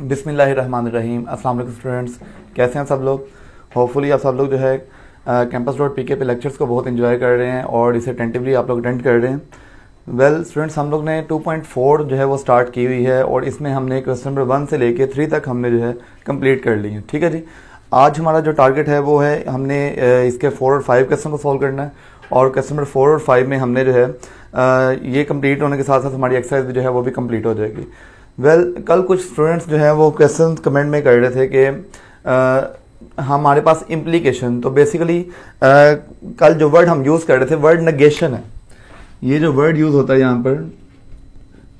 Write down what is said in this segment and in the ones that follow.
बिस्मिल्लाहिर्रहमानिर्रहीम। अस्सलाम वालेकुम स्टूडेंट्स, कैसे हैं सब लोग। होपफुली आप सब लोग जो है campus.pk पे लेक्चर्स को बहुत एंजॉय कर रहे हैं और इसे अटेंटिवली आप लोग अटेंड कर रहे हैं। वेल स्टूडेंट्स, हम लोग ने 2.4 जो है वो स्टार्ट की हुई है और इसमें हमने क्वेश्चन नंबर 1 से लेके 3 तक हमने जो है कंप्लीट कर ली है। ठीक है जी। आज हमारा जो टारगेट है वो है हमने इसके 4 और 5 क्वेश्चन को सॉल्व करना है और क्वेश्चन नंबर 4 और 5 में हमने जो है ये कंप्लीट होने के साथ साथ हमारी एक्सरसाइज भी जो है वो भी कंप्लीट हो जाएगी। कल कुछ स्टूडेंट्स जो है वो क्वेश्चन कमेंट में कर रहे थे कि हमारे पास इम्प्लीकेशन, तो बेसिकली कल जो वर्ड हम यूज कर रहे थे वर्ड नेगेशन है। ये जो वर्ड यूज होता है यहाँ पर,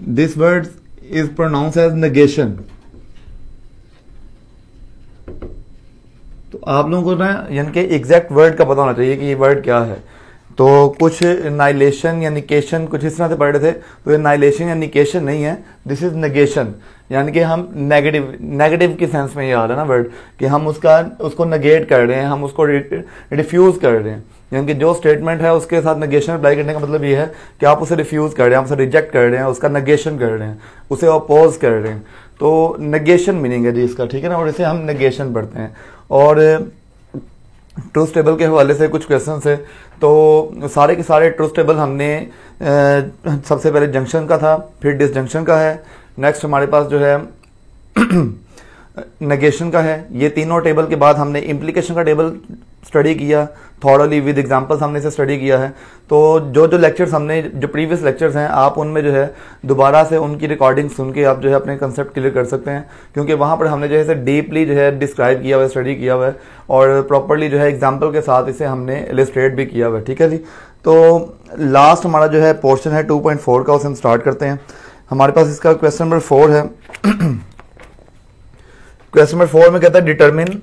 this word is pronounce as negation. तो आप लोगों को ना यानी कि एग्जैक्ट वर्ड का पता होना चाहिए कि ये वर्ड क्या है। तो कुछ नाइलेशन या निकेशन कुछ इस तरह से पढ़ रहे थे, तो ये नाइलेशन या निकेशन नहीं है, दिस इज नेगेशन। यानी कि हम नेगेटिव की सेंस में ये आ रहा है ना वर्ड, कि हम उसको नेगेट कर रहे हैं, हम उसको रिफ्यूज कर रहे हैं। यानी कि जो स्टेटमेंट है उसके साथ नेगेशन अप्लाई करने का मतलब ये है कि आप उसे रिफ्यूज कर रहे हैं, आप उसे रिजेक्ट कर रहे हैं, उसका नेगेशन कर रहे हैं, उसे अपोज कर रहे हैं। तो नेगेशन मीनिंग है जी इसका, ठीक है ना। और इसे हम नेगेशन पढ़ते हैं। और ट्रूथ टेबल के हवाले से कुछ क्वेश्चन है, तो सारे के सारे ट्रूथ टेबल हमने सबसे पहले जंक्शन का था, फिर डिसजंक्शन का है, नेक्स्ट हमारे पास जो है नेगेशन का है। ये तीनों टेबल के बाद हमने इम्प्लीकेशन का टेबल स्टडी किया थॉरली विद एग्जांपल्स, हमने इसे स्टडी किया है। तो जो लेक्चर्स हमने जो प्रीवियस लेक्चर्स हैं, आप उनमें जो है दोबारा से उनकी रिकॉर्डिंग सुन के आप जो है अपने कंसेप्ट क्लियर कर सकते हैं, क्योंकि वहां पर हमने जो है डीपली जो है डिस्क्राइब किया हुआ है, स्टडी किया हुआ है और प्रॉपरली जो है एग्जाम्पल के साथ इसे हमने इलिस्ट्रेट भी किया हुआ है। ठीक है जी। तो लास्ट हमारा जो है पोर्शन है 2.4 का, उसे हम स्टार्ट करते हैं। हमारे पास इसका क्वेश्चन नंबर 4 है। क्वेश्चन नंबर 4 में कहता है determine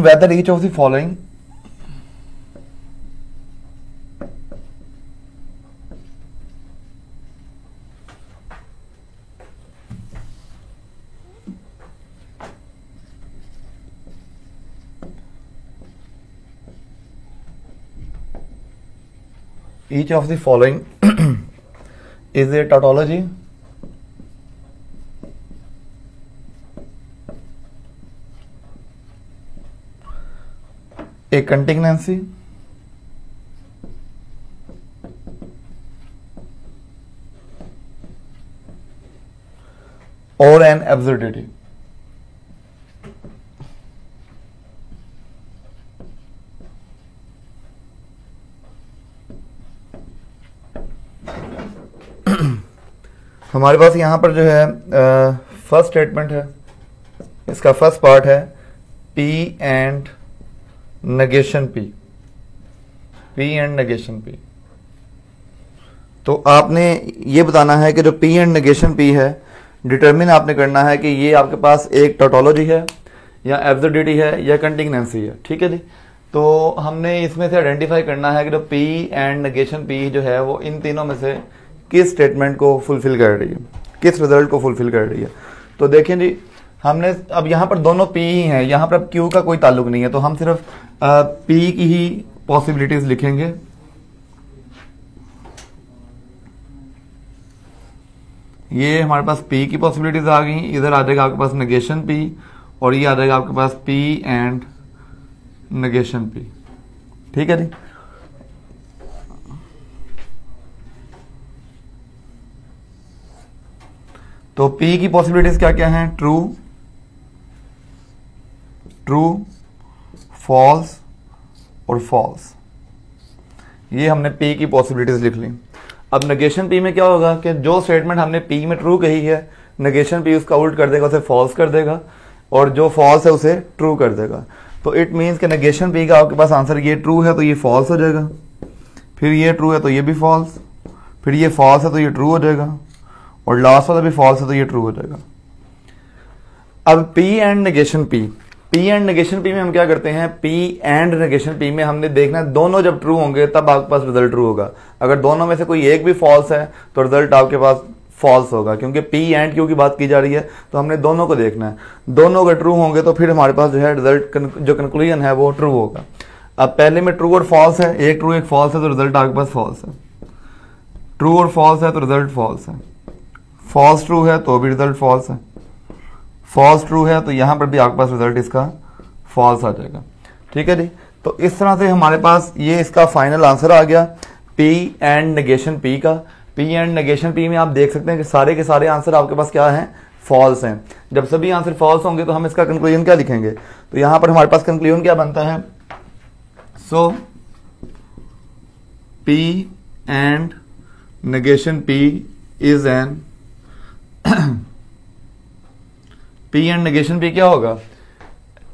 whether each of the following is a tautology, a contingency, or an absurdity। हमारे पास यहां पर जो है फर्स्ट स्टेटमेंट है, इसका फर्स्ट पार्ट है P and negation P and negation P। तो आपने ये बताना है कि जो P एंड नेगेशन P है, डिटरमिन आपने करना है कि ये आपके पास एक टोटोलॉजी है या एब्सर्डिटी है या कंटिजेंसी है। ठीक है जी। तो हमने इसमें से आइडेंटिफाई करना है कि जो P एंड नेगेशन P जो है वो इन तीनों में से किस स्टेटमेंट को फुलफिल कर रही है, किस रिजल्ट को फुलफिल कर रही है। तो देखें जी, हमने अब यहां पर दोनों P ही हैं, यहां पर अब Q का कोई ताल्लुक नहीं है, तो हम सिर्फ P की ही पॉसिबिलिटीज लिखेंगे। ये हमारे पास P की पॉसिबिलिटीज आ गई, इधर आ जाएगा आपके पास नेगेशन P और ये आ जाएगा आपके पास P एंड नेगेशन P। ठीक है जी। तो P की पॉसिबिलिटीज क्या क्या हैं? ट्रू, फॉल्स और फॉल्स। ये हमने P की पॉसिबिलिटीज लिख ली। अब नेगेशन P में क्या होगा कि जो स्टेटमेंट हमने P में ट्रू कही है, नेगेशन P उसका उल्ट कर देगा, उसे फॉल्स कर देगा, और जो फॉल्स है उसे ट्रू कर देगा। तो इट मीन्स कि नेगेशन P का आपके पास आंसर ये ट्रू है तो ये फॉल्स हो जाएगा, फिर ये ट्रू है तो ये भी फॉल्स, फिर ये फॉल्स है तो ये ट्रू हो जाएगा, और लास्ट वाला भी फॉल्स है तो ये ट्रू हो जाएगा। अब P एंड नेगेशन P में हम क्या करते हैं, P एंड नेगेशन P में हमने देखना है दोनों जब ट्रू होंगे तब आपके पास रिजल्ट ट्रू होगा। अगर दोनों में से कोई एक भी फॉल्स है तो रिजल्ट आपके पास फॉल्स होगा, क्योंकि पी एंड क्यू की बात की जा रही है तो हमने दोनों को देखना है। दोनों अगर ट्रू होंगे तो फिर हमारे पास जो है रिजल्ट जो कंक्लूजन है वो ट्रू होगा। अब पहले में ट्रू और फॉल्स है, एक ट्रू एक फॉल्स है तो रिजल्ट आपके पास फॉल्स है। ट्रू और फॉल्स है तो रिजल्ट फॉल्स है। फॉल्स ट्रू है तो भी रिजल्ट फॉल्स है। फॉल्स ट्रू है तो यहां पर भी आपके पास रिजल्ट इसका फॉल्स आ जाएगा। ठीक है जी। तो इस तरह से हमारे पास ये इसका फाइनल आंसर आ गया पी एंड नेगेशन पी का। पी एंड नेगेशन पी में आप देख सकते हैं कि सारे के सारे आंसर आपके पास क्या हैं, फॉल्स हैं। जब सभी आंसर फॉल्स होंगे तो हम इसका कंक्लूजन क्या लिखेंगे, तो यहां पर हमारे पास कंक्लूजन क्या बनता है, so P and negation P is an P and negation P क्या होगा,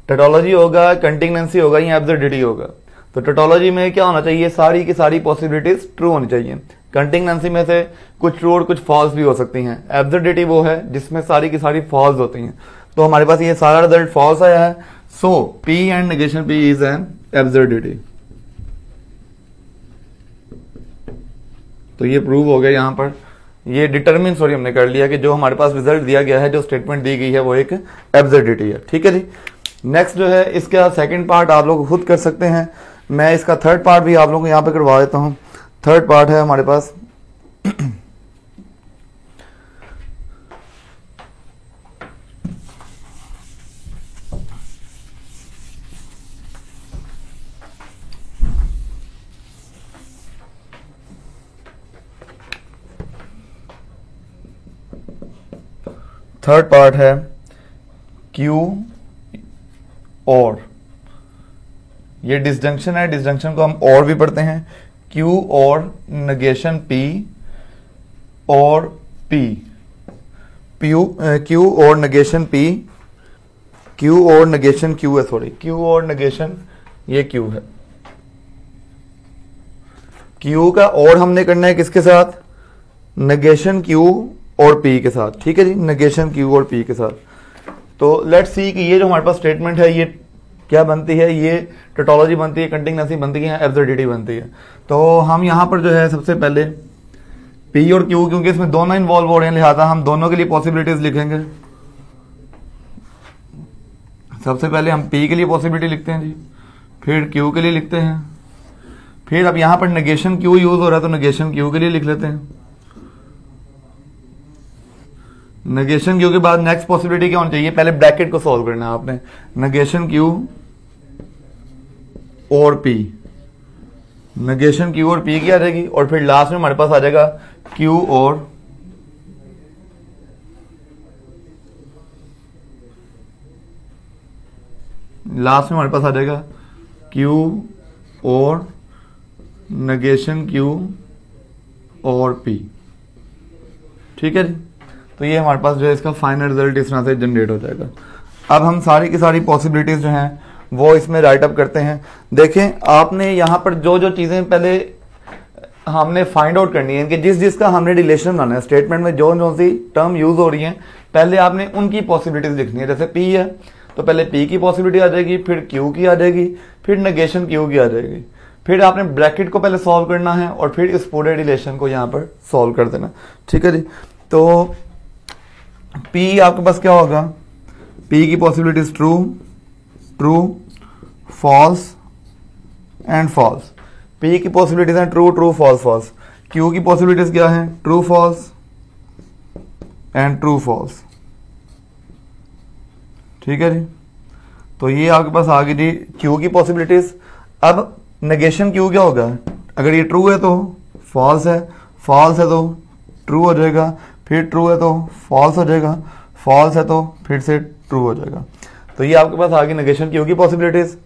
टोटोलॉजी होगा, कंटिन्यूएंसी होगा या एब्सर्डिटी होगा। तो टोटोलॉजी में क्या होना चाहिए, सारी की सारी पॉसिबिलिटीज ट्रू होनी चाहिए। कंटिन्यूएंसी में से कुछ ट्रू और कुछ फॉल्स भी हो सकती हैं। एब्सर्डिटी वो है जिसमें सारी की सारी फॉल्स होती हैं। तो हमारे पास ये सारा रिजल्ट फॉल्स आया है। So P and negation P is an absurdity. तो ये प्रूव हो गया, यहां पर ये डिटरमिन सॉरी हमने कर लिया कि जो हमारे पास रिजल्ट दिया गया है, जो स्टेटमेंट दी गई है वो एक एब्सर्डिटी है। ठीक है जी। नेक्स्ट जो है इसका सेकंड पार्ट आप लोग खुद कर सकते हैं। मैं इसका थर्ड पार्ट भी आप लोगों को यहां पे करवा देता हूं। थर्ड पार्ट है हमारे पास थर्ड पार्ट है क्यू और, ये डिसजंक्शन है, डिसजंक्शन को हम और भी पढ़ते हैं। क्यू और नेगेशन पी और पी, क्यू और नेगेशन पी, क्यू और नेगेशन क्यू है, सॉरी क्यू और नेगेशन ये क्यू है। क्यू का और हमने करना है किसके साथ, नेगेशन क्यू और पी के साथ। ठीक है जी, नेगेशन क्यू और पी के साथ। तो लेट्स सी कि ये जो हमारे पास स्टेटमेंट है ये क्या बनती है, ये टोटोलॉजी बनती है, कंटिन्यूएंसी बनती है, एब्सर्डिटी बनती है। तो हम यहां पर जो है सबसे पहले पी और क्यू, क्योंकि इसमें दोनों इन्वॉल्व हो रहे हैं, लिहाजा हम दोनों के लिए पॉसिबिलिटीज लिखेंगे। सबसे पहले हम पी के लिए पॉसिबिलिटी लिखते हैं जी, फिर क्यू के लिए लिखते हैं, फिर अब यहां पर नेगेशन क्यू यूज हो रहा है तो नेगेशन क्यू के लिए लिख लेते हैं। नेगेशन क्यू के बाद नेक्स्ट पॉसिबिलिटी क्या होनी चाहिए, पहले ब्रैकेट को सॉल्व करना है आपने। नेगेशन क्यू और पी, नेगेशन क्यू और पी की आ जाएगी, और फिर लास्ट में हमारे पास आ जाएगा क्यू और लास्ट में हमारे पास आ जाएगा क्यू और नेगेशन क्यू और पी। ठीक है जी। तो ये हमारे पास जो है इसका फाइनल रिजल्ट इस तरह से जनरेट हो जाएगा। अब हम सारी की सारी पॉसिबिलिटीज जो हैं वो इसमें राइट अप करते हैं। देखें आपने यहाँ पर जो जो चीजें पहले हमने फाइंड आउट करनी है कि जिस जिसका हमने रिलेशन बनाना है, स्टेटमेंट में जो जो सी टर्म यूज हो रही है पहले आपने उनकी पॉसिबिलिटीज लिखनी है। जैसे पी है तो पहले पी की पॉसिबिलिटी आ जाएगी, फिर क्यू की आ जाएगी, फिर नेगेशन क्यू की आ जाएगी, फिर आपने ब्रैकेट को पहले सॉल्व करना है और फिर इस पूरे रिलेशन को यहाँ पर सॉल्व कर देना। ठीक है जी। तो P आपके पास क्या होगा, P की possibilities true, true, false and false. P की पॉसिबिलिटीज हैं true, true, false, false. Q की पॉसिबिलिटीज क्या है, true, false and true, false. ठीक है जी। तो ये आपके पास आ गई जी Q की पॉसिबिलिटीज। अब नेगेशन Q क्या होगा, अगर ये ट्रू है तो फॉल्स है, फॉल्स है तो ट्रू हो जाएगा, फिर ट्रू है तो फॉल्स हो जाएगा, फॉल्स है तो फिर से ट्रू हो जाएगा। तो ये आपके पास आ गई नेगेशन क्यू की पॉसिबिलिटीज।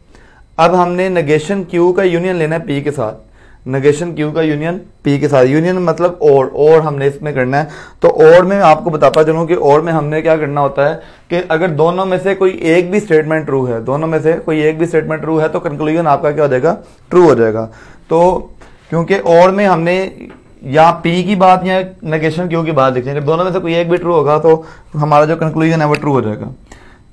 अब हमने नेगेशन क्यू का यूनियन लेना है पी के साथ, नेगेशन क्यू का यूनियन पी के साथ। यूनियन मतलब और हमने इसमें करना है। तो और में आपको बताता चलूं कि और में हमने क्या करना होता है कि अगर दोनों में से कोई एक भी स्टेटमेंट ट्रू है, दोनों में से कोई एक भी स्टेटमेंट ट्रू है तो कंक्लूजन आपका क्या हो जाएगा, ट्रू हो जाएगा। तो क्योंकि और में हमने या पी की बात या नेगेशन क्यू की बात लिखनी है, दोनों में से कोई एक भी ट्रू होगा तो हमारा जो कंक्लूजन है वो ट्रू हो जाएगा।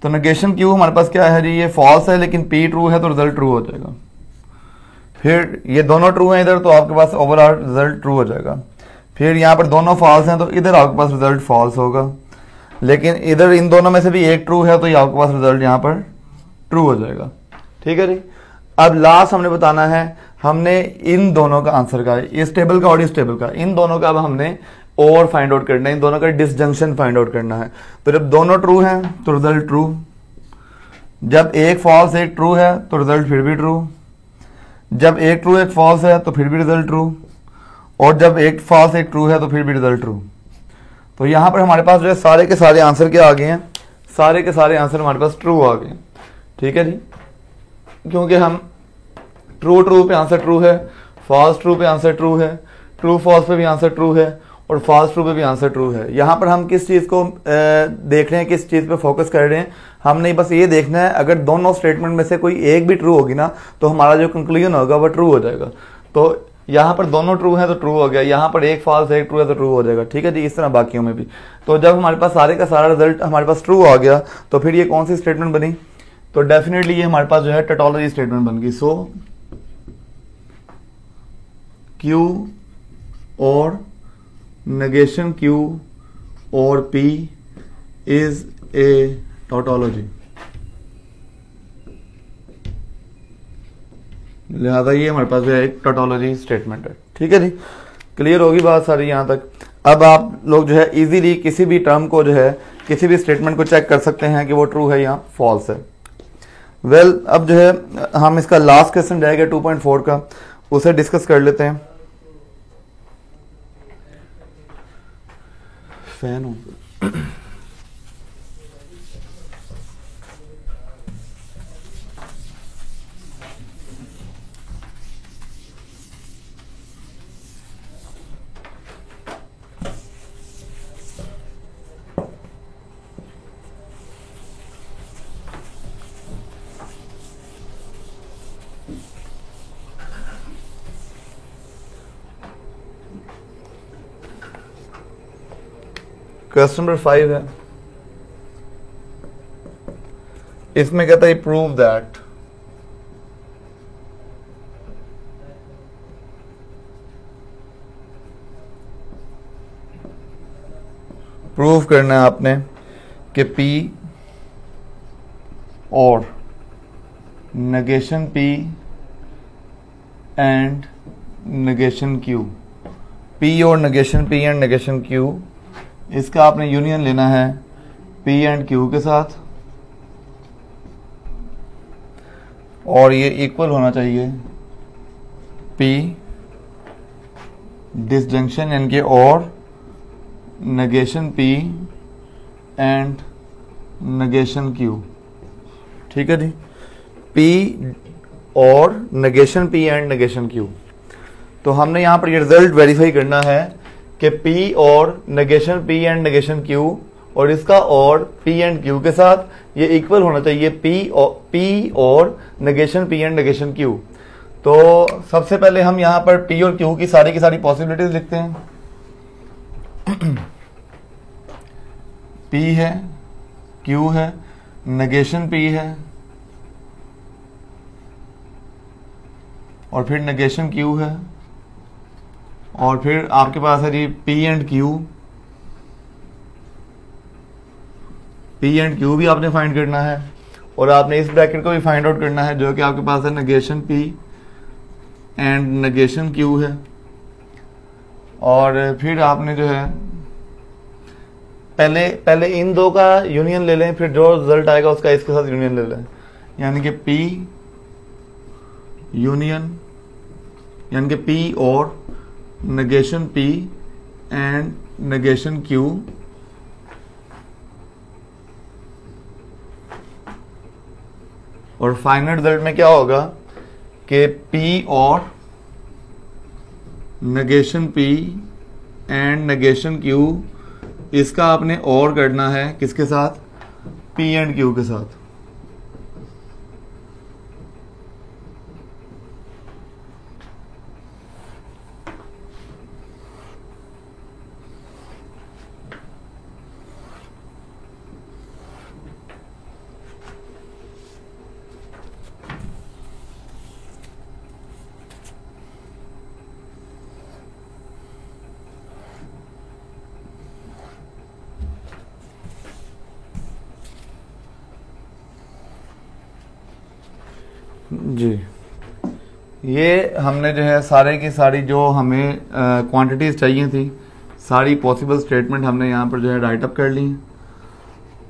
तो नेगेशन क्यू हमारे पास क्या है जी, ये फॉल्स है, लेकिन पी ट्रू है तो रिजल्ट ट्रू हो जाएगा। फिर ये दोनों ट्रू हैं इधर तो आपके पास ओवरऑल रिजल्ट ट्रू हो जाएगा। फिर यहाँ पर दोनों फॉल्स हैं तो इधर आपके पास रिजल्ट फॉल्स होगा, लेकिन इधर इन दोनों में से भी एक ट्रू है तो ये आपके पास रिजल्ट यहाँ पर ट्रू हो जाएगा। ठीक है जी। अब लास्ट हमने बताना है, हमने इन दोनों का आंसर का, इस टेबल का और इस टेबल का, इन दोनों का अब हमने और फाइंड आउट करना है, इन दोनों का डिसजंक्शन फाइंड आउट करना है। तो जब दोनों ट्रू हैं तो रिजल्ट ट्रू, जब एक फॉल्स एक ट्रू है तो रिजल्ट फिर भी ट्रू, जब एक ट्रू एक फॉल्स है तो फिर भी रिजल्ट ट्रू, और जब एक फॉल्स एक ट्रू है तो फिर भी रिजल्ट ट्रू। तो यहां पर हमारे पास जो है सारे के सारे आंसर क्या आ गए हैं, सारे के सारे आंसर हमारे पास ट्रू आ गए। ठीक है जी, क्योंकि हम ट्रू ट्रू पे आंसर ट्रू है, फॉल्स ट्रू पे आंसर ट्रू है, ट्रू फॉल्स पे भी आंसर ट्रू है, और फॉल्स ट्रू पे भी आंसर ट्रू है। यहां पर हम किस चीज को देख रहे हैं, किस चीज पे फोकस कर रहे हैं, हमने बस ये देखना है अगर दोनों स्टेटमेंट में से कोई एक भी ट्रू होगी ना तो हमारा जो कंक्लूजन होगा वो ट्रू हो जाएगा। तो यहाँ पर दोनों ट्रू है तो ट्रू हो गया, यहाँ पर एक फॉल्स एक ट्रू है तो ट्रू हो जाएगा। ठीक है जी, इस तरह बाकियों में भी। तो जब हमारे पास सारे का सारा रिजल्ट हमारे पास ट्रू आ गया तो फिर ये कौन सी स्टेटमेंट बनी, तो डेफिनेटली ये हमारे पास जो है टोटोलॉजी स्टेटमेंट बन गई। सो Q और negation Q और P is a tautology, लिहाजा ये हमारे पास जो है एक टोटोलॉजी स्टेटमेंट है। ठीक है जी, क्लियर होगी बात सारी यहाँ तक। अब आप लोग जो है इजीली किसी भी टर्म को जो है, किसी भी स्टेटमेंट को चेक कर सकते हैं कि वो ट्रू है या फॉल्स है। वेल, अब जो है हम इसका लास्ट क्वेश्चन रहेगा 2.4 का, उसे डिस्कस कर लेते हैं। फैन हो क्वेश्चन नंबर 5 है, इसमें कहता है प्रूव दैट प्रूव करना है आपने कि P और negation P and negation Q, P और negation P and negation Q, इसका आपने यूनियन लेना है P एंड Q के साथ, और ये इक्वल होना चाहिए P डिसजंक्शन यानी कि और negation P and negation Q। ठीक है जी, P और negation P and negation Q। तो हमने यहां पर ये रिजल्ट वेरीफाई करना है कि P और negation P and negation Q और इसका और P एंड Q के साथ ये इक्वल होना चाहिए P और negation P and negation Q। तो सबसे पहले हम यहां पर P और Q की सारी पॉसिबिलिटीज लिखते हैं। P है, Q है, negation P है और फिर negation Q है, और फिर आपके पास है जी P and Q। P and Q भी आपने फाइंड करना है और आपने इस ब्रैकेट को भी फाइंड आउट करना है जो कि आपके पास है negation P and negation Q है। और फिर आपने जो है पहले इन दो का यूनियन ले लें, फिर जो रिजल्ट आएगा उसका इसके साथ यूनियन ले लें, यानी कि P यूनियन यानी कि P और negation P and negation Q, और फाइनल रिजल्ट में क्या होगा कि P और negation P and negation Q, इसका आपने और करना है किसके साथ, P एंड Q के साथ। जी, ये हमने जो है सारे की सारी जो हमें क्वांटिटीज चाहिए थी, सारी पॉसिबल स्टेटमेंट हमने यहाँ पर जो है राइट अप कर ली।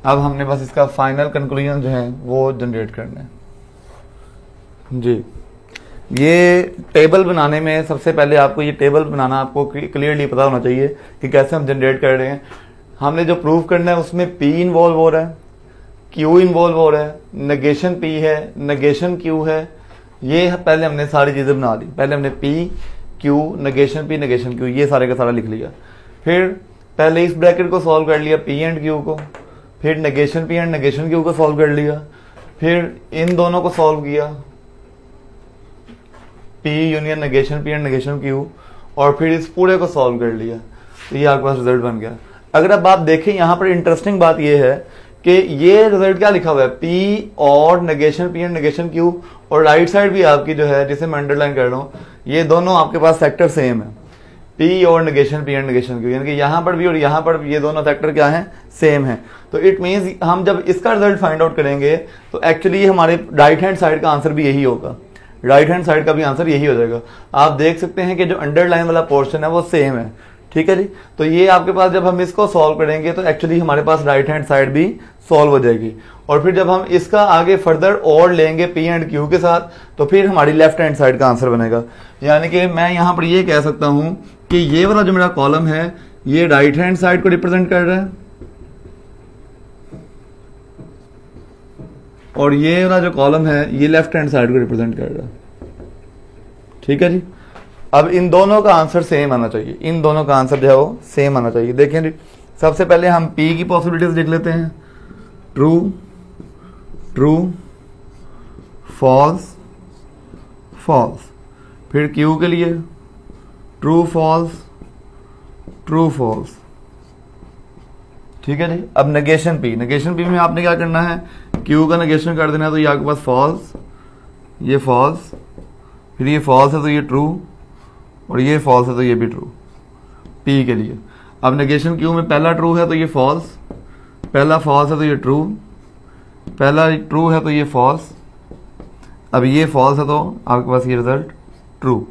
अब हमने बस इसका फाइनल कंक्लूजन जो है वो जनरेट करना है। जी, ये टेबल बनाने में सबसे पहले आपको ये टेबल बनाना आपको क्लियरली पता होना चाहिए कि कैसे हम जनरेट कर रहे हैं। हमने जो प्रूव करना है उसमें P इन्वॉल्व हो रहा है, Q इन्वॉल्व हो रहा है, नेगेशन P है, नेगेशन Q है। ये पहले हमने सारी चीजें बना ली। पहले हमने P Q negation P negation Q ये सारे का सारा लिख लिया। फिर पहले इस ब्रैकेट को सॉल्व कर लिया P एंड Q को, फिर negation P and negation Q को सॉल्व कर लिया, फिर इन दोनों को सॉल्व किया P union negation P and negation Q, और फिर इस पूरे को सॉल्व कर लिया। तो ये आपके पास रिजल्ट बन गया। अगर अब आप देखें यहाँ पर इंटरेस्टिंग बात ये है कि ये रिजल्ट क्या लिखा हुआ है, P और negation P and negation Q, और राइट साइड भी आपकी जो है जिसे मैं अंडरलाइन कर रहा हूँ, ये दोनों आपके पास सेक्टर सेम है, P और negation P and negation Q, यानी कि यहाँ पर भी और यहाँ पर भी ये दोनों सेक्टर क्या है, सेम है। तो इट मीन्स हम जब इसका रिजल्ट फाइंड आउट करेंगे तो एक्चुअली हमारे राइट हैंड साइड का आंसर भी यही होगा, राइट हैंड साइड का भी आंसर यही हो जाएगा। आप देख सकते हैं कि जो अंडरलाइन वाला पोर्शन है वो सेम है, ठीक है जी। तो ये आपके पास जब हम इसको सॉल्व करेंगे तो एक्चुअली हमारे पास राइट हैंड साइड भी सॉल्व हो जाएगी, और फिर जब हम इसका आगे फर्दर और लेंगे P एंड Q के साथ तो फिर हमारी लेफ्ट हैंड साइड का आंसर बनेगा। यानी कि मैं यहां पर ये कह सकता हूं कि ये वाला जो मेरा कॉलम है ये राइट हैंड साइड को रिप्रेजेंट कर रहा है, और ये वाला जो कॉलम है ये लेफ्ट हैंड साइड को रिप्रेजेंट कर रहा है, ठीक है जी। अब इन दोनों का आंसर सेम आना चाहिए, इन दोनों का आंसर जो है वो सेम आना चाहिए। देखिए जी, सबसे पहले हम P की पॉसिबिलिटीज लिख लेते हैं, ट्रू, ट्रू, फॉल्स, फॉल्स। फिर Q के लिए ट्रू फॉल्स, ट्रू फॉल्स, ठीक है जी। अब नेगेशन P, नेगेशन P में आपने क्या करना है, Q का नेगेशन कर देना है, तो ये आपके पास फॉल्स, ये फॉल्स, फिर ये फॉल्स है तो ये ट्रू, और ये फॉल्स है तो ये भी ट्रू P के लिए। अब नेगेशन Q में पहला ट्रू है तो ये फॉल्स, पहला फॉल्स है तो ये ट्रू, पहला ट्रू है तो ये फॉल्स, अब ये फॉल्स है तो आपके पास ये रिजल्ट ट्रू।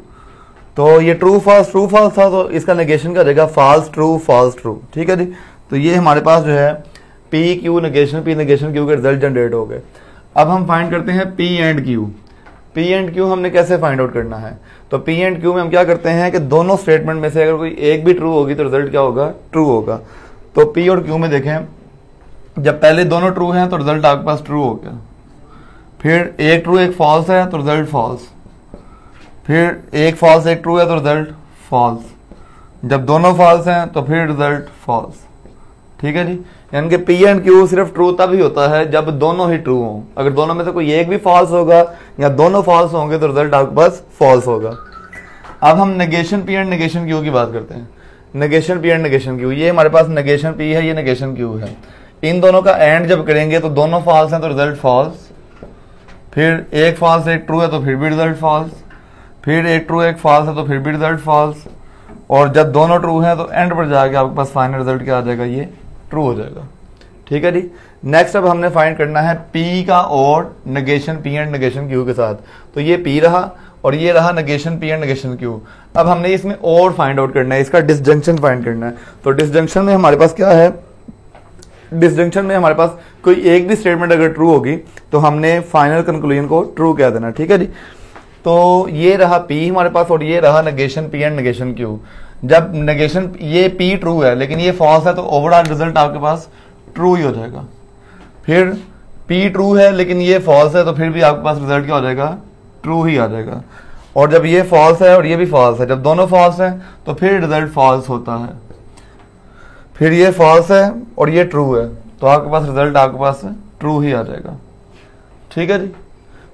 तो ये ट्रू फॉल्स था, तो इसका नेगेशन का रहेगा फॉल्स ट्रू, ठीक है जी। तो ये हमारे पास जो है P Q negation P negation Q के रिजल्ट जनरेट हो गए। अब हम फाइंड करते हैं P and Q। P and Q हमने कैसे फाइंड आउट करना है, तो P एंड Q में हम क्या करते हैं कि दोनों स्टेटमेंट में से अगर कोई एक भी ट्रू होगी तो रिजल्ट क्या होगा, ट्रू होगा। तो P और Q में देखें, जब पहले दोनों ट्रू हैं तो रिजल्ट आपके पास ट्रू हो गया, फिर एक ट्रू एक फॉल्स है तो रिजल्ट फॉल्स, फिर एक फॉल्स एक ट्रू है तो रिजल्ट फॉल्स, जब दोनों फॉल्स हैं तो फिर रिजल्ट फॉल्स, ठीक है जी। यानी कि P एंड Q सिर्फ ट्रू तब ही होता है जब दोनों ही ट्रू हों। अगर दोनों में से कोई एक भी फॉल्स होगा या दोनों फॉल्स होंगे तो रिजल्ट आपके पास फॉल्स होगा। अब हम negation P and negation Q की बात करते हैं। Negation P and negation Q, ये हमारे पास नेगेशन P है, ये नेगेशन Q है। इन दोनों का एंड जब करेंगे तो दोनों फॉल्स हैं तो रिजल्ट फॉल्स, फिर एक फॉल्स एक ट्रू है तो फिर भी रिजल्ट फॉल्स, फिर एक ट्रू एक फॉल्स है तो फिर भी रिजल्ट फॉल्स, और जब दोनों ट्रू हैं तो एंड पर जाके आपके पास फाइनल रिजल्ट क्या आ जाएगा, ये ट्रू हो जाएगा, ठीक है जी। नेक्स्ट अब हमने फाइंड करना है P का और negation P and negation Q के साथ। तो ये P रहा और ये रहा negation P and negation Q। अब हमने इसमें और फाइंड आउट करना है, इसका डिसजंक्शन फाइंड करना है। तो डिसजंक्शन में हमारे पास क्या है, डिसजंक्शन में हमारे पास कोई एक भी स्टेटमेंट अगर ट्रू होगी तो हमने फाइनल कंक्लूजन को ट्रू कह देना, ठीक है जी। तो ये रहा P हमारे पास और ये रहा negation P and negation Q। जब नेगेशन ये P ट्रू है लेकिन ये फॉल्स है तो ओवरऑल रिजल्ट आपके पास ट्रू ही हो जाएगा। फिर P ट्रू है लेकिन ये फॉल्स है तो फिर भी आपके पास रिजल्ट क्या हो जाएगा, ट्रू ही आ जाएगा। और जब ये फॉल्स है और ये भी फॉल्स है, जब दोनों फॉल्स हैं तो फिर रिजल्ट फॉल्स होता है। फिर ये फॉल्स है और ये ट्रू है तो आपके पास रिजल्ट आपके पास ट्रू ही आ जाएगा, ठीक है जी।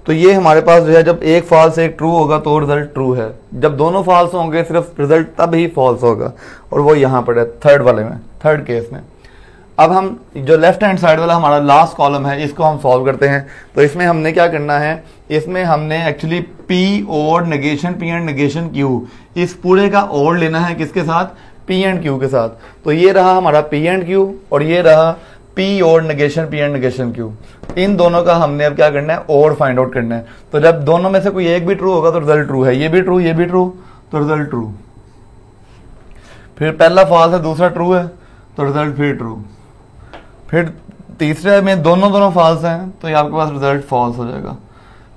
तो ये हमारे पास जो है जब एक फॉल्स एक ट्रू होगा तो रिजल्ट ट्रू है, जब दोनों फॉल्स होंगे सिर्फ रिजल्ट तब ही फॉल्स होगा, और वो यहाँ पर है थर्ड वाले में, थर्ड केस में। अब हम जो लेफ्ट हैंड साइड वाला हमारा लास्ट कॉलम है इसको हम सॉल्व करते हैं। तो इसमें हमने क्या करना है, इसमें हमने एक्चुअली P और negation P and negation Q, इस पूरे का और लेना है किसके साथ, P एंड Q के साथ। तो ये रहा हमारा P एंड Q और ये रहा P और negation P and negation Q। इन दोनों का हमने अब क्या करना है, और फाइंड आउट करना है। तो जब दोनों में से कोई एक भी ट्रू होगा तो रिजल्ट ट्रू है, ये भी ट्रू, ये भी ट्रू, तो रिजल्ट ट्रू। फिर पहला फॉल्स है, दूसरा ट्रू है, तो रिजल्ट फिर ट्रू। फिर तीसरे में दोनों फॉल्स हैं, तो ये आपके पास रिजल्ट फॉल्स हो जाएगा।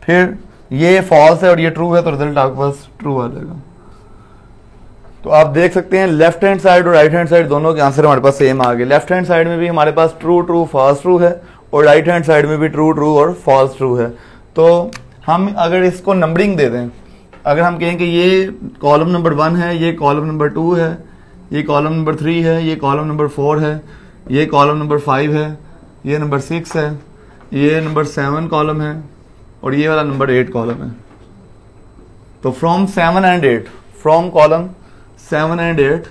फिर ये फॉल्स है और ये ट्रू है, तो रिजल्ट आपके पास ट्रू आ जाएगा। तो आप देख सकते हैं लेफ्ट हैंड साइड और राइट हैंड साइड दोनों के आंसर हमारे पास सेम आ गए। लेफ्ट हैंड साइड में भी हमारे पास ट्रू ट्रू फॉल्स ट्रू है, और राइट हैंड साइड में भी ट्रू ट्रू और फॉल्स ट्रू है। तो हम अगर इसको नंबरिंग दे दें, अगर हम कहें कि ये कॉलम नंबर 1 है, ये कॉलम नंबर 2 है, ये कॉलम नंबर 3 है, ये कॉलम नंबर 4 है, ये कॉलम नंबर 5 है, ये नंबर 6 है, ये नंबर 7 कॉलम है, और ये वाला नंबर 8 कॉलम है। तो from 7 and 8, from column 7 and 8,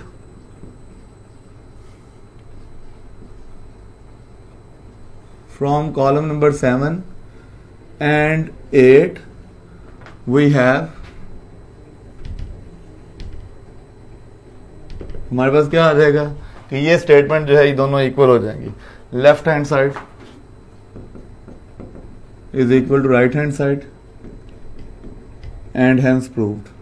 from column number 7 and 8 we have, हमारे पास क्या आ जाएगा कि ये स्टेटमेंट जो है ये दोनों इक्वल हो जाएंगी। Left hand side is equal to right hand side and hence proved.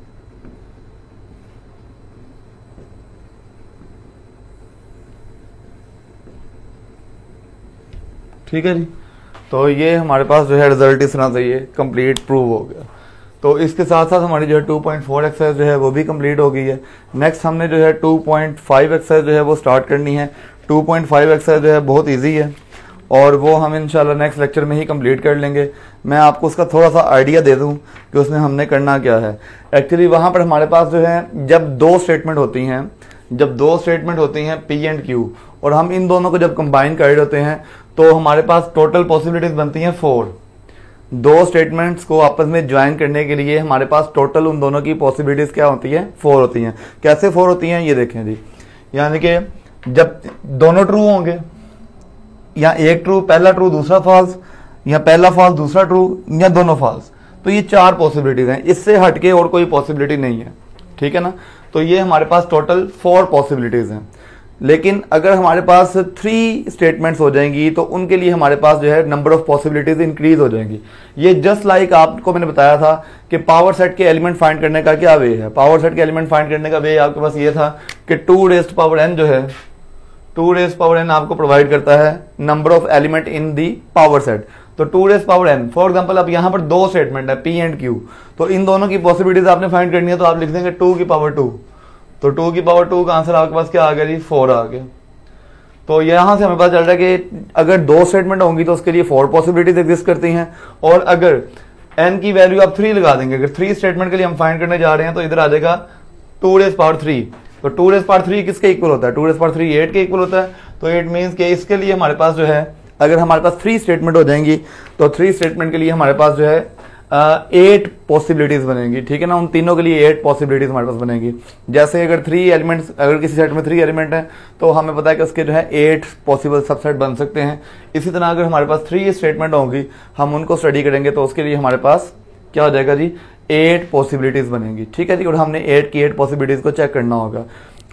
ठीक है जी। तो ये हमारे पास जो है रिजल्ट इस तरह से ये कंप्लीट प्रूव हो गया। तो इसके साथ साथ हमारी जो है 2.4 एक्सरसाइज जो है वो भी कंप्लीट हो गई है। नेक्स्ट हमने जो है 2.5 एक्सरसाइज जो है वो स्टार्ट करनी है। 2.5 एक्सरसाइज जो है बहुत इजी है और वो हम इंशाल्लाह नेक्स्ट लेक्चर में ही कंप्लीट कर लेंगे। मैं आपको उसका थोड़ा सा आइडिया दे दूं कि उसमें हमने करना क्या है। एक्चुअली वहां पर हमारे पास जो है जब दो स्टेटमेंट होती हैं P एंड Q, और हम इन दोनों को जब कंबाइन कर होते हैं तो हमारे पास टोटल पॉसिबिलिटीज बनती हैं 4। दो स्टेटमेंट्स को आपस में ज्वाइन करने के लिए हमारे पास टोटल उन दोनों की पॉसिबिलिटीज क्या होती है, 4 होती हैं। कैसे 4 होती हैं ये देखें जी, यानी कि जब दोनों ट्रू होंगे, या एक ट्रू पहला ट्रू दूसरा फॉल्स, या पहला फॉल्स दूसरा ट्रू, या दोनों फॉल्स, तो ये 4 पॉसिबिलिटीज हैं। इससे हटके और कोई पॉसिबिलिटी नहीं है, ठीक है ना। तो ये हमारे पास टोटल 4 पॉसिबिलिटीज हैं। लेकिन अगर हमारे पास 3 स्टेटमेंट्स हो जाएंगी तो उनके लिए हमारे पास जो है नंबर ऑफ पॉसिबिलिटीज इंक्रीज हो जाएंगी। ये जस्ट लाइक आपको मैंने बताया था कि पावर सेट के एलिमेंट फाइंड करने का क्या वे है। पावर सेट के एलिमेंट फाइंड करने का वे आपके पास ये था कि 2n जो है 2n आपको प्रोवाइड करता है number of element in the power set. तो 2n, फॉर एग्जाम्पल अब यहाँ पर 2 स्टेटमेंट है P एंड Q, तो इन दोनों की पॉसिबिलिटीज आपने फाइंड करनी है, तो आप लिख देंगे 2 की पावर 2। तो 2 की पावर 2 का आंसर आपके पास क्या आ गया जी, 4 आ गया। तो यहां से हमें पता चल रहा है कि अगर 2 स्टेटमेंट होंगी तो उसके लिए 4 पॉसिबिलिटीज एग्जिस्ट करती हैं, और अगर n की वैल्यू आप 3 लगा देंगे, अगर 3 स्टेटमेंट के लिए हम फाइंड करने जा रहे हैं तो इधर आ जाएगा 2^3। तो 2^3 किसके इक्वल होता है, 2^3 8 के इक्वल होता है। तो इट मीन्स कि इसके लिए हमारे पास जो है, अगर हमारे पास 3 स्टेटमेंट हो जाएंगी तो 3 स्टेटमेंट के लिए हमारे पास जो है 8 पॉसिबिलिटीज बनेंगी, ठीक है ना। उन तीनों के लिए 8 पॉसिबिलिटीज हमारे पास बनेंगी। जैसे अगर 3 एलिमेंट्स, अगर किसी सेट में 3 एलिमेंट हैं तो हमें पता है कि उसके जो है 8 पॉसिबल सबसेट बन सकते हैं। इसी तरह अगर हमारे पास 3 स्टेटमेंट होंगी, हम उनको स्टडी करेंगे तो उसके लिए हमारे पास क्या हो जाएगा जी, 8 पॉसिबिलिटीज बनेंगी, ठीक है जी। और हमने 8 की 8 पॉसिबिलिटीज को चेक करना होगा।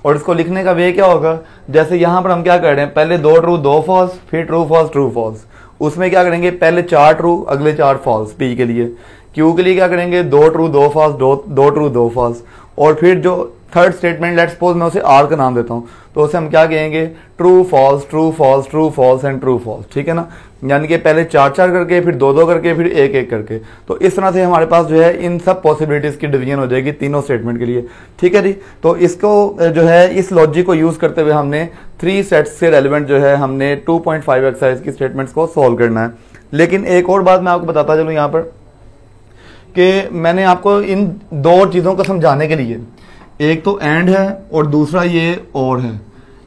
और इसको लिखने का वे क्या होगा, जैसे यहां पर हम क्या कर रहे हैं, पहले 2 ट्रू 2 फॉल्स, फिर ट्रू फॉल्स। उसमें क्या करेंगे, पहले 4 ट्रू अगले 4 फॉल्स P के लिए। Q के लिए क्या करेंगे, 2 ट्रू 2 फॉल्स, 2 ट्रू 2 फॉल्स। और फिर जो थर्ड स्टेटमेंट, लेट्स सपोज मैं उसे R का नाम देता हूं, तो उसे हम क्या कहेंगे, true false true false true false and true false, ठीक है ना। यानी कि पहले 4 करके, फिर 2 करके, फिर 1 करके। तो इस तरह से हमारे पास जो है इन सब पॉसिबिलिटीज की डिवीजन हो जाएगी तीनों स्टेटमेंट के लिए, ठीक है जी। तो इसको जो है इस लॉजिक को यूज करते हुए हमने 3 सेट्स से रेलिवेंट जो है हमने 2.5 एक्सरसाइज की स्टेटमेंट्स को सॉल्व करना है। लेकिन एक और बात मैं आपको बताता चलूं यहाँ पर, कि मैंने आपको इन 2 चीजों को समझाने के लिए, एक तो एंड है और दूसरा ये और है,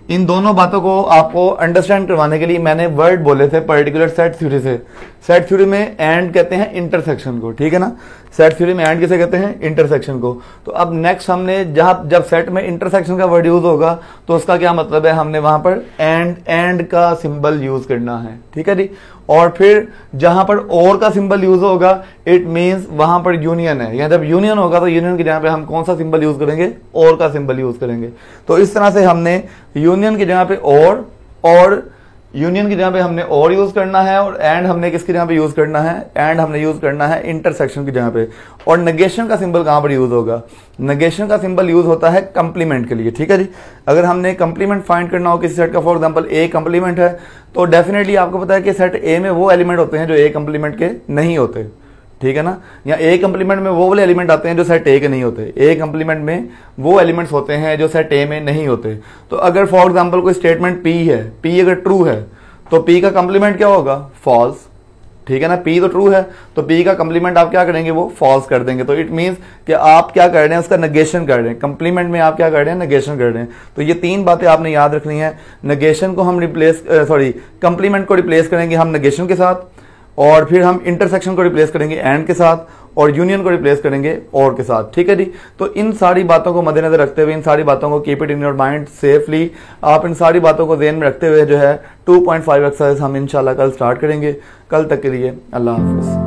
इन दोनों बातों को आपको अंडरस्टैंड करवाने के लिए मैंने वर्ड बोले थे पर्टिकुलर सेट थ्योरी से। सेट थ्योरी में एंड कहते हैं इंटरसेक्शन को, ठीक है ना। सेट थ्योरी में एंड किसे कहते हैं, इंटरसेक्शन को। तो अब नेक्स्ट हमने जब सेट में इंटरसेक्शन का वर्ड यूज होगा तो उसका क्या मतलब है, हमने वहां पर एंड का सिंबल यूज करना है, ठीक है जी। और फिर जहां पर और का सिंबल यूज होगा, इट मींस वहां पर यूनियन है, या जब यूनियन होगा तो यूनियन की जगह पे हम कौन सा सिंबल यूज करेंगे, और का सिंबल यूज करेंगे। तो इस तरह से हमने यूनियन की जगह पे और यूनियन की जगह पे हमने और यूज करना है, और एंड हमने किसकी जगह पे यूज करना है, एंड हमने यूज करना है इंटरसेक्शन की जगह पे। और नेगेशन का सिंबल कहां पर यूज होगा, नेगेशन का सिंबल यूज होता है कंप्लीमेंट के लिए, ठीक है जी। अगर हमने कंप्लीमेंट फाइंड करना हो किसी सेट का, फॉर एग्जांपल ए कंप्लीमेंट है, तो डेफिनेटली आपको पता है कि सेट ए में वो एलिमेंट होते हैं जो ए कंप्लीमेंट के नहीं होते, ठीक है ना। या ए कंप्लीमेंट में वो वाले एलिमेंट आते हैं जो सेट ए के नहीं होते, ए कंप्लीमेंट में वो एलिमेंट्स होते हैं जो सेट ए में नहीं होते। तो अगर फॉर एग्जांपल कोई स्टेटमेंट पी है, पी अगर ट्रू है तो पी का कंप्लीमेंट क्या होगा, फॉल्स, ठीक है ना। पी तो ट्रू है तो पी का कंप्लीमेंट आप क्या करेंगे, वो फॉल्स कर देंगे। तो इट मींस कि आप क्या कर रहे हैं, उसका नेगेशन कर रहे हैं, कंप्लीमेंट में आप क्या कर रहे हैं, नेगेशन कर रहे हैं। तो ये तीन बातें आपने याद रखनी है। नेगेशन को हम कंप्लीमेंट को रिप्लेस करेंगे हम नेगेशन के साथ, और फिर हम इंटरसेक्शन को रिप्लेस करेंगे एंड के साथ, और यूनियन को रिप्लेस करेंगे और के साथ, ठीक है जी। तो इन सारी बातों को मद्देनजर रखते हुए, इन सारी बातों को keep it in your mind safely, आप इन सारी बातों को ध्यान में रखते हुए जो है 2.5 एक्सरसाइज हम इंशाल्लाह कल स्टार्ट करेंगे। कल तक के लिए अल्लाह हाफिज।